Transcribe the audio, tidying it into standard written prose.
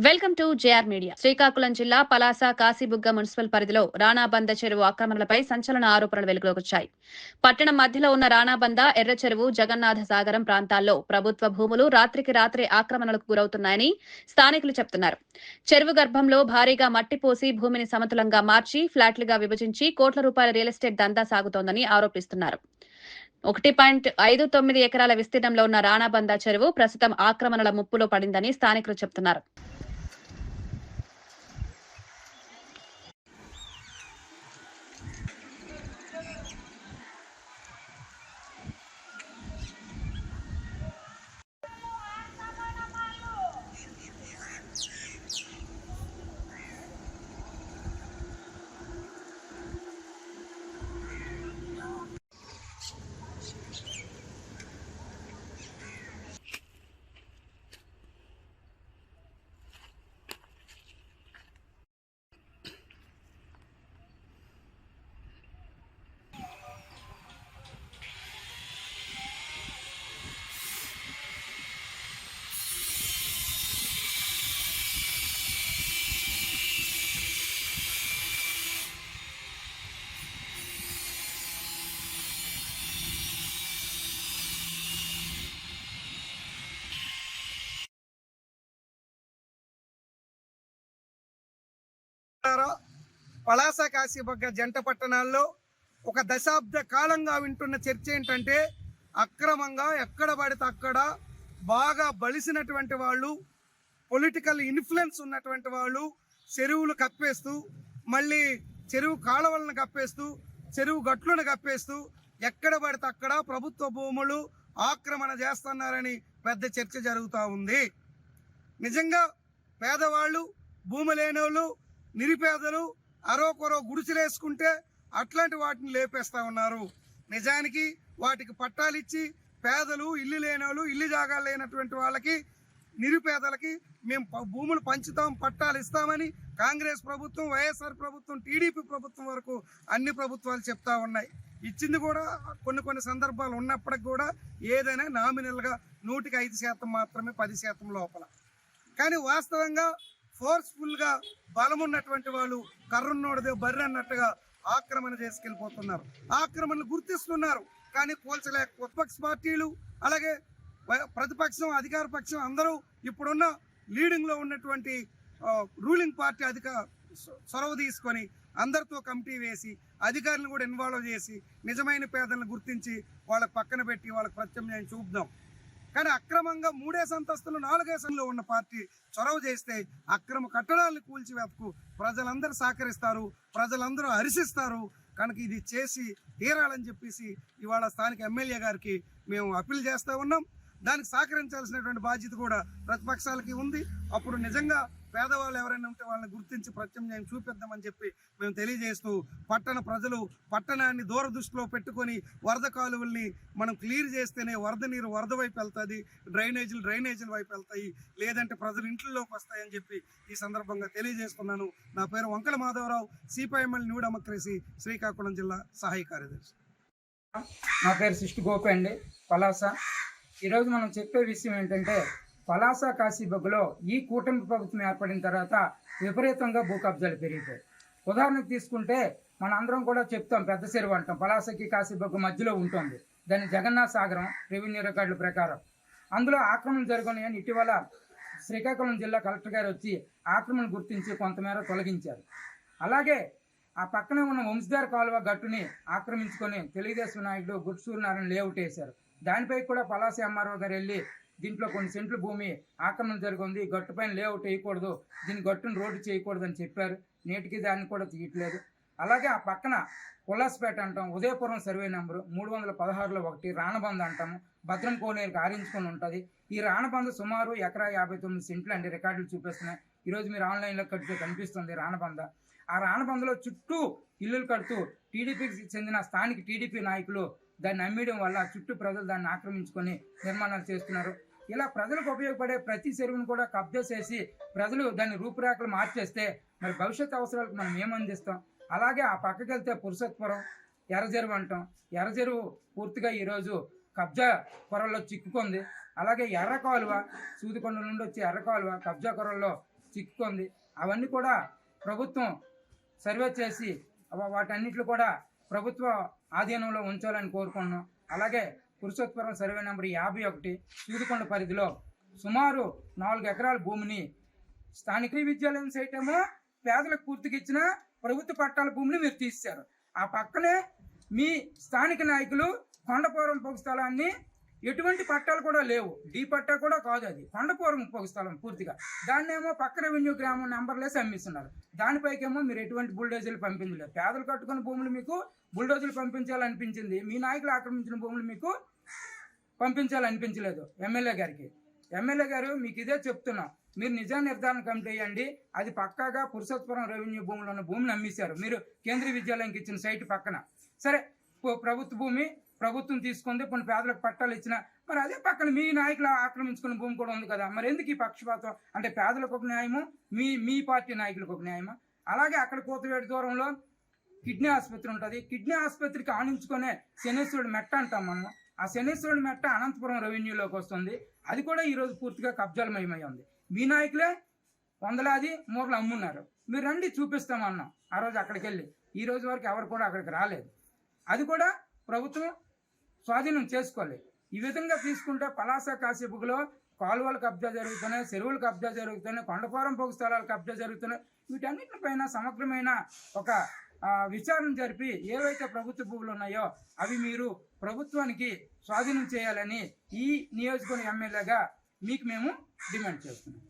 Welcome to JR media. Srikakulam జిల్లా Palasa Kashibugga municipal పరిధిలో రాణాబంద చెరువు ఆక్రమణలపై సంచలన ఆరోపణలు వెలుగులోకొచ్చాయి. పట్టణం మధ్యలో ఉన్న రాణాబంద, ఎర్ర చెరువు, జగన్నాథ సాగరం ప్రాంతాల్లో ప్రభుత్వ భూములు రాత్రికి రాత్రే ఆక్రమణలకు గురవుతున్నాయని స్థానికులు చెబుతున్నారు. చెరువు గర్భంలో భారీగా మట్టి పోసి భూమిని సమతులంగా మార్చి ఫ్లాట్లుగా విభజించి కోట్ల రూపాయల రియల్ ఎస్టేట్ దందా సాగుతోందని ఆరోపిస్తున్నారు. 1.59 ఎకరాల విస్తీర్ణంలో ఉన్న రాణాబంద చెరువు ప్రస్తుతం ఆక్రమణల ముప్పులో పడిందని స్థానికులు చెబుతున్నారు. పలాస కాశీబుగ్గ జంట పట్టణాల్లో ఒక దశాబ్ద కాలంగా వింటున్న చర్చ ఏంటంటే అక్రమంగా ఎక్కడ పడితే అక్కడ బాగా బలిసినటువంటి వాళ్ళు, పొలిటికల్ ఇన్ఫ్లుయెన్స్ ఉన్నటువంటి వాళ్ళు చెరువులు కప్పేస్తూ, మళ్ళీ చెరువు కాలువలను కప్పేస్తూ, చెరువు గట్లను కప్పేస్తూ ఎక్కడ పడితే అక్కడ ప్రభుత్వ భూములు ఆక్రమణ చేస్తున్నారని పెద్ద చర్చ జరుగుతూ ఉంది. నిజంగా పేదవాళ్ళు, భూమి లేనోళ్ళు, నిరుపేదలు అరోకొరో గుడిసెలేసుకుంటే అట్లాంటి వాటిని లేపేస్తా ఉన్నారు. నిజానికి వాటికి పట్టాలిచ్చి పేదలు, ఇల్లు లేనోళ్ళు, ఇల్లు జాగాలు లేనటువంటి వాళ్ళకి, నిరుపేదలకి మేము భూములు పంచుతాం, పట్టాలు ఇస్తామని కాంగ్రెస్ ప్రభుత్వం, వైఎస్ఆర్ ప్రభుత్వం, టీడీపీ ప్రభుత్వం వరకు అన్ని ప్రభుత్వాలు చెప్తా ఉన్నాయి. ఇచ్చింది కూడా కొన్ని సందర్భాలు ఉన్నప్పటికి కూడా ఏదైనా నామినల్గా 100% మాత్రమే, 10% లోపల. కానీ వాస్తవంగా ఫోర్స్ఫుల్గా బలమున్నటువంటి వాళ్ళు కర్రున్నోడిదే బర్రె అన్నట్టుగా ఆక్రమణ చేసుకెళ్ళిపోతున్నారు. ఆక్రమణలు గుర్తిస్తున్నారు కానీ పోల్చలేక విపక్ష పార్టీలు, అలాగే ప్రతిపక్షం, అధికార పక్షం అందరూ ఇప్పుడున్న లీడింగ్లో ఉన్నటువంటి రూలింగ్ పార్టీ చొరవ తీసుకొని అందరితో కమిటీ వేసి అధికారులను కూడా ఇన్వాల్వ్ చేసి నిజమైన పేదలను గుర్తించి వాళ్ళకి పక్కన పెట్టి వాళ్ళకి ప్రత్యామ్నాయం చూపుదాం. కానీ అక్రమంగా 3 అంతస్తులు 4 అంతస్తులు ఉన్న పార్టీ చొరవ చేస్తే అక్రమ కట్టడాలను కూల్చివేతకు ప్రజలందరూ సహకరిస్తారు, ప్రజలందరూ హర్షిస్తారు. కనుక ఇది చేసి తీరాలని చెప్పేసి ఇవాళ స్థానిక ఎమ్మెల్యే గారికి మేము అప్పీల్ చేస్తూ ఉన్నాం. దానికి సహకరించాల్సినటువంటి బాధ్యత కూడా ప్రతిపక్షాలకి ఉంది. అప్పుడు నిజంగా పేదవాళ్ళు ఎవరైనా ఉంటే వాళ్ళని గుర్తించి ప్రత్యామ్నాయం చూపిద్దామని చెప్పి మేము తెలియజేస్తూ, పట్టణ ప్రజలు పట్టణాన్ని దూరదృష్టిలో పెట్టుకొని వరద కాలువల్ని మనం క్లియర్ చేస్తేనే వరద నీరు వరద వైపు వెళ్తుంది, డ్రైనేజీల వైపు వెళ్తాయి, లేదంటే ప్రజలు ఇంట్లోకి వస్తాయని చెప్పి ఈ సందర్భంగా తెలియజేస్తున్నాను. నా పేరు వంకల మాధవరావు, సిపిఐఎంఎల్ న్యూ డెమోక్రసీ శ్రీకాకుళం జిల్లా సహాయ కార్యదర్శి. నా పేరు సృష్టి గోపి అండి, పలాస. ఈరోజు మనం చెప్పే విషయం ఏంటంటే, పలాస కాశీబుగ్గలో ఈ కూటమి ప్రభుత్వం ఏర్పడిన తర్వాత విపరీతంగా భూ కబ్జాలు పెరిగిపోయాయి. ఉదాహరణకు తీసుకుంటే మన అందరం కూడా చెప్తాం, పెద్ద చెరువు అంటాం. పలాసకి కాశీబుగ్గ మధ్యలో ఉంటుంది. దాన్ని జగన్నాథ సాగరం రెవెన్యూ రికార్డుల ప్రకారం అందులో ఆక్రమణ జరుగుతున్నాయని ఇటీవల శ్రీకాకుళం జిల్లా కలెక్టర్ గారు వచ్చి ఆక్రమణ గుర్తించి కొంతమేర తొలగించారు. అలాగే ఆ పక్కనే ఉన్న వంశధార కాలువ గట్టుని ఆక్రమించుకొని తెలుగుదేశం నాయకుడు గుర్సూరినారాయణ లేఅవుట్ వేశారు. దానిపై కూడా పలాస ఎంఆర్ఓ గారు వెళ్ళి దీంట్లో కొన్ని సెంట్ల భూమి ఆక్రమణ జరిగింది, గట్టు పైన లేఅవుట్ వేయకూడదు, దీని గట్టును రోడ్డు చేయకూడదు అని చెప్పారు. నేటికి దాన్ని కూడా తీయట్లేదు. అలాగే ఆ పక్కన పుల్లాస్పేట అంటాం, ఉదయపురం సర్వే నెంబరు 316లో 1 రాణబంద అంటాము, భద్రం కోనేరుకి ఆరించుకొని ఉంటుంది. ఈ రాణబంద సుమారు 1.59 సెంట్లు అండి, రికార్డులు చూపిస్తున్నాయి. ఈరోజు మీరు ఆన్లైన్లో కడితే కనిపిస్తుంది రాణబంద. ఆ రాణబందలో చుట్టూ ఇల్లులు కడుతూ టీడీపీకి చెందిన స్థానిక టీడీపీ నాయకులు దాన్ని అమ్మేయడం వల్ల చుట్టూ ప్రజలు దాన్ని ఆక్రమించుకొని నిర్మాణాలు చేస్తున్నారు. ఇలా ప్రజలకు ఉపయోగపడే ప్రతి చెరువును కూడా కబ్జా చేసి ప్రజలు దాన్ని రూపురేఖలు మార్చేస్తే మరి భవిష్యత్ అవసరాలకు మనం ఏమందిస్తాం? అలాగే ఆ పక్కకి వెళ్తే పురుషోత్తపురం, ఎర్రచెరువు అంటాం. ఎర్రచెరువు పూర్తిగా ఈరోజు కబ్జా కొరల్లో చిక్కుకుంది. అలాగే ఎర్ర కాలువ, సూదికొండ నుండి వచ్చే ఎర్ర కాలువ కబ్జా కొరల్లో చిక్కుకుంది. అవన్నీ కూడా ప్రభుత్వం సర్వే చేసి వాటన్నిటిని కూడా ప్రభుత్వ ఆధీనంలో ఉంచాలని కోరుకుంటున్నాం. అలాగే పురుషోత్తపురం సర్వే నెంబర్ 51 సూదికొండ పరిధిలో సుమారు 4 ఎకరాల భూమిని స్థానిక విద్యాలయం సైట్ ఏమో పేదలకు పూర్తిగా ఇచ్చిన ప్రభుత్వ పట్టాల భూమిని మీరు తీశారు. ఆ పక్కనే మీ స్థానిక నాయకులు కొండపోరం పొగ స్థలాన్ని ఎటువంటి పట్టాలు కూడా లేవు, డీ పట్టా కూడా కాదు, అది కొండపోరం పొగ స్థలం పూర్తిగా. దాన్ని ఏమో పక్క రెవెన్యూ గ్రామం నెంబర్లేసి అమ్మిస్తున్నారు. దానిపైకేమో మీరు ఎటువంటి బుల్డోజర్లు పంపించలేదు. పేదలు కట్టుకున్న భూములు మీకు బుల్డోజర్లు పంపించాలనిపించింది, మీ నాయకులు ఆక్రమించిన భూములు మీకు పంపించాలనిపించలేదు ఎమ్మెల్యే గారికి. ఎమ్మెల్యే గారు మీకు ఇదే చెప్తున్నాం, మీరు నిజ నిర్ధారణ కమిటీ వేయండి. అది పక్కాగా పురుషోత్తపురం రెవెన్యూ భూములు ఉన్న భూమిని అమ్మేశారు మీరు కేంద్రీయ విద్యాలయంకి ఇచ్చిన సైట్ పక్కన. సరే, ప్రభుత్వ భూమి ప్రభుత్వం తీసుకుంది, కొన్ని పేదలకు పట్టాలు ఇచ్చిన, మరి అదే పక్కన మీ నాయకులు ఆక్రమించుకున్న భూమి కూడా ఉంది కదా, మరి ఎందుకు ఈ పక్షపాతం? అంటే పేదలకు ఒక న్యాయము, మీ పార్టీ నాయకులకు ఒక న్యాయమా? అలాగే అక్కడ కోతవేడి దూరంలో కిడ్నీ ఆసుపత్రి ఉంటుంది. కిడ్నీ ఆసుపత్రికి ఆనించుకునే శనేశ్వరుడు మెట్ట అంటాం మనం. ఆ శనేశ్వరుడు మెట్ట అనంతపురం రెవెన్యూలోకి వస్తుంది. అది కూడా ఈరోజు పూర్తిగా కబ్జాలమయమై ఉంది. మీ నాయకులే వందలాది మూరలు అమ్మున్నారు. మీరు రండి చూపిస్తామన్నాం ఆ రోజు అక్కడికి వెళ్ళి. ఈ రోజు వరకు ఎవరు కూడా అక్కడికి రాలేదు. అది కూడా ప్రభుత్వం స్వాధీనం చేసుకోలేదు. ఈ విధంగా తీసుకుంటే పలాస కాశీబుగ్లో కాలువలు కబ్జా జరుగుతున్నాయి, చెరువులు కబ్జా జరుగుతున్నాయి, కొండపోరం పొగ స్థలాలు కబ్జా జరుగుతున్నాయి. వీటన్నిటిపైన సమగ్రమైన ఒక విచారణ జరిపి ఏవైతే ప్రభుత్వ భూములు ఉన్నాయో అవి మీరు ప్రభుత్వానికి స్వాధీనం చేయాలని ఈ నియోజకవర్గ ఎమ్మెల్యేగా మీకు మేము డిమాండ్ చేస్తున్నాం.